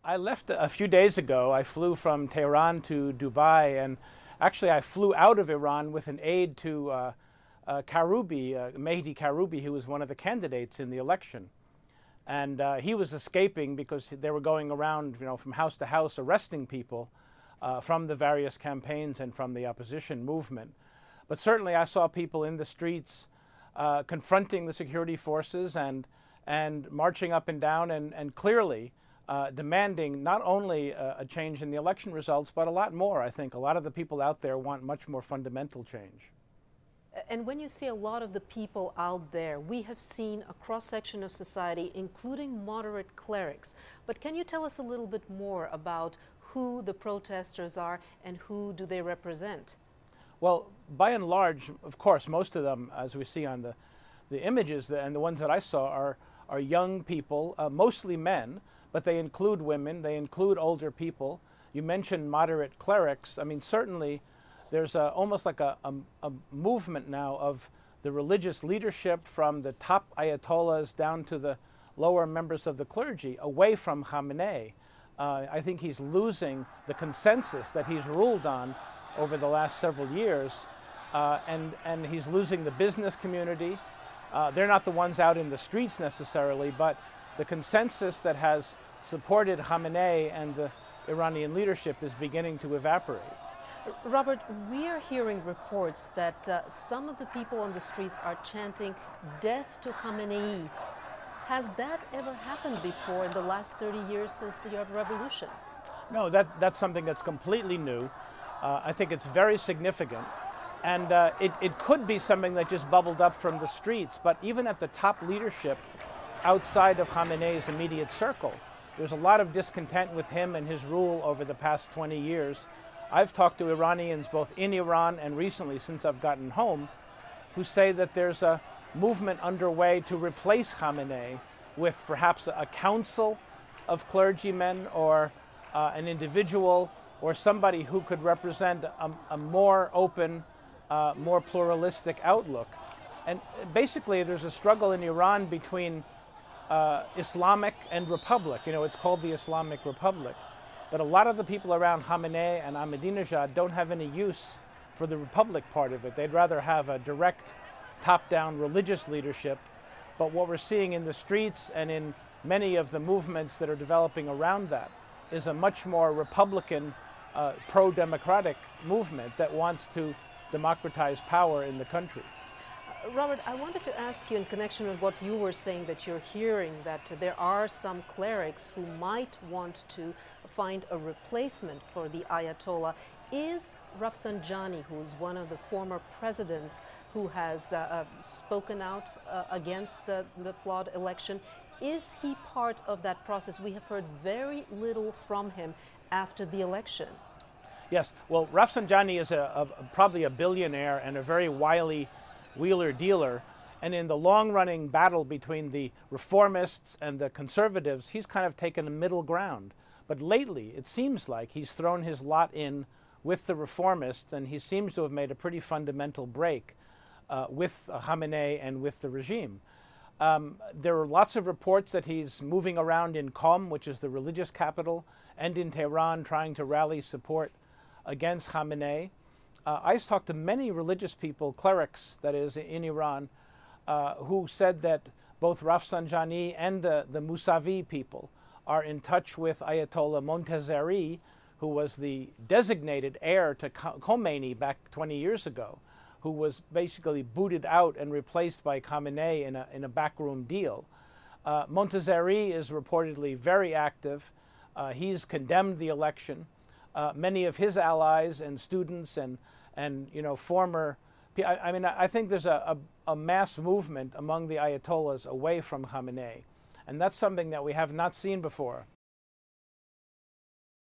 I left a few days ago. I flew from Tehran to Dubai, and actually I flew out of Iran with an aide to Karoubi, Mehdi Karoubi, who was one of the candidates in the election. And he was escaping because they were going around, from house to house arresting people from the various campaigns and from the opposition movement. But certainly I saw people in the streets confronting the security forces and marching up and down and clearly demanding not only a change in the election results, but a lot more. I think a lot of the people out there want much more fundamental change. And when you see a lot of the people out there, we have seen a cross-section of society, including moderate clerics. But can you tell us a little bit more about who the protesters are and who do they represent? Well, by and large, of course, most of them, as we see on the images and the ones that I saw, are young people, mostly men, but they include women, they include older people. You mentioned moderate clerics. I mean, certainly there's almost like a movement now of the religious leadership from the top ayatollahs down to the lower members of the clergy away from Khamenei. I think he's losing the consensus that he's ruled on over the last several years, and he's losing the business community. They're not the ones out in the streets necessarily, but the consensus that has supported Khamenei and the Iranian leadership is beginning to evaporate. Robert, we are hearing reports that some of the people on the streets are chanting "Death to Khamenei." Has that ever happened before in the last 30 years since the Arab Revolution? No, that's something that's completely new. I think it's very significant. And it could be something that just bubbled up from the streets, but even at the top leadership outside of Khamenei's immediate circle, there's a lot of discontent with him and his rule over the past 20 years. I've talked to Iranians both in Iran and recently since I've gotten home who say that there's a movement underway to replace Khamenei with perhaps a council of clergymen or an individual or somebody who could represent a more open, more pluralistic outlook. And basically there's a struggle in Iran between Islamic and Republic. It's called the Islamic Republic. But a lot of the people around Khamenei and Ahmadinejad don't have any use for the Republic part of it. They'd rather have a direct top-down religious leadership. But what we're seeing in the streets and in many of the movements that are developing around that is a much more Republican, pro-democratic movement that wants to democratize power in the country. Robert, I wanted to ask you in connection with what you were saying, that you're hearing that there are some clerics who might want to find a replacement for the Ayatollah. Is Rafsanjani, who's one of the former presidents who has spoken out against the flawed election, is he part of that process? We have heard very little from him after the election. Yes, well, Rafsanjani is probably a billionaire and a very wily wheeler-dealer, and in the long-running battle between the reformists and the conservatives, he's kind of taken a middle ground. But lately, it seems like he's thrown his lot in with the reformists, and he seems to have made a pretty fundamental break with Khamenei and with the regime. There are lots of reports that he's moving around in Qom, which is the religious capital, and in Tehran, trying to rally support against Khamenei. I talked to many religious people, clerics, that is, in Iran, who said that both Rafsanjani and the Mousavi people are in touch with Ayatollah Montazeri, who was the designated heir to Khomeini back 20 years ago, who was basically booted out and replaced by Khamenei in a backroom deal. Montazeri is reportedly very active. He's condemned the election. Many of his allies and students and former, I think there's a mass movement among the Ayatollahs away from Khamenei, and that's something that we have not seen before.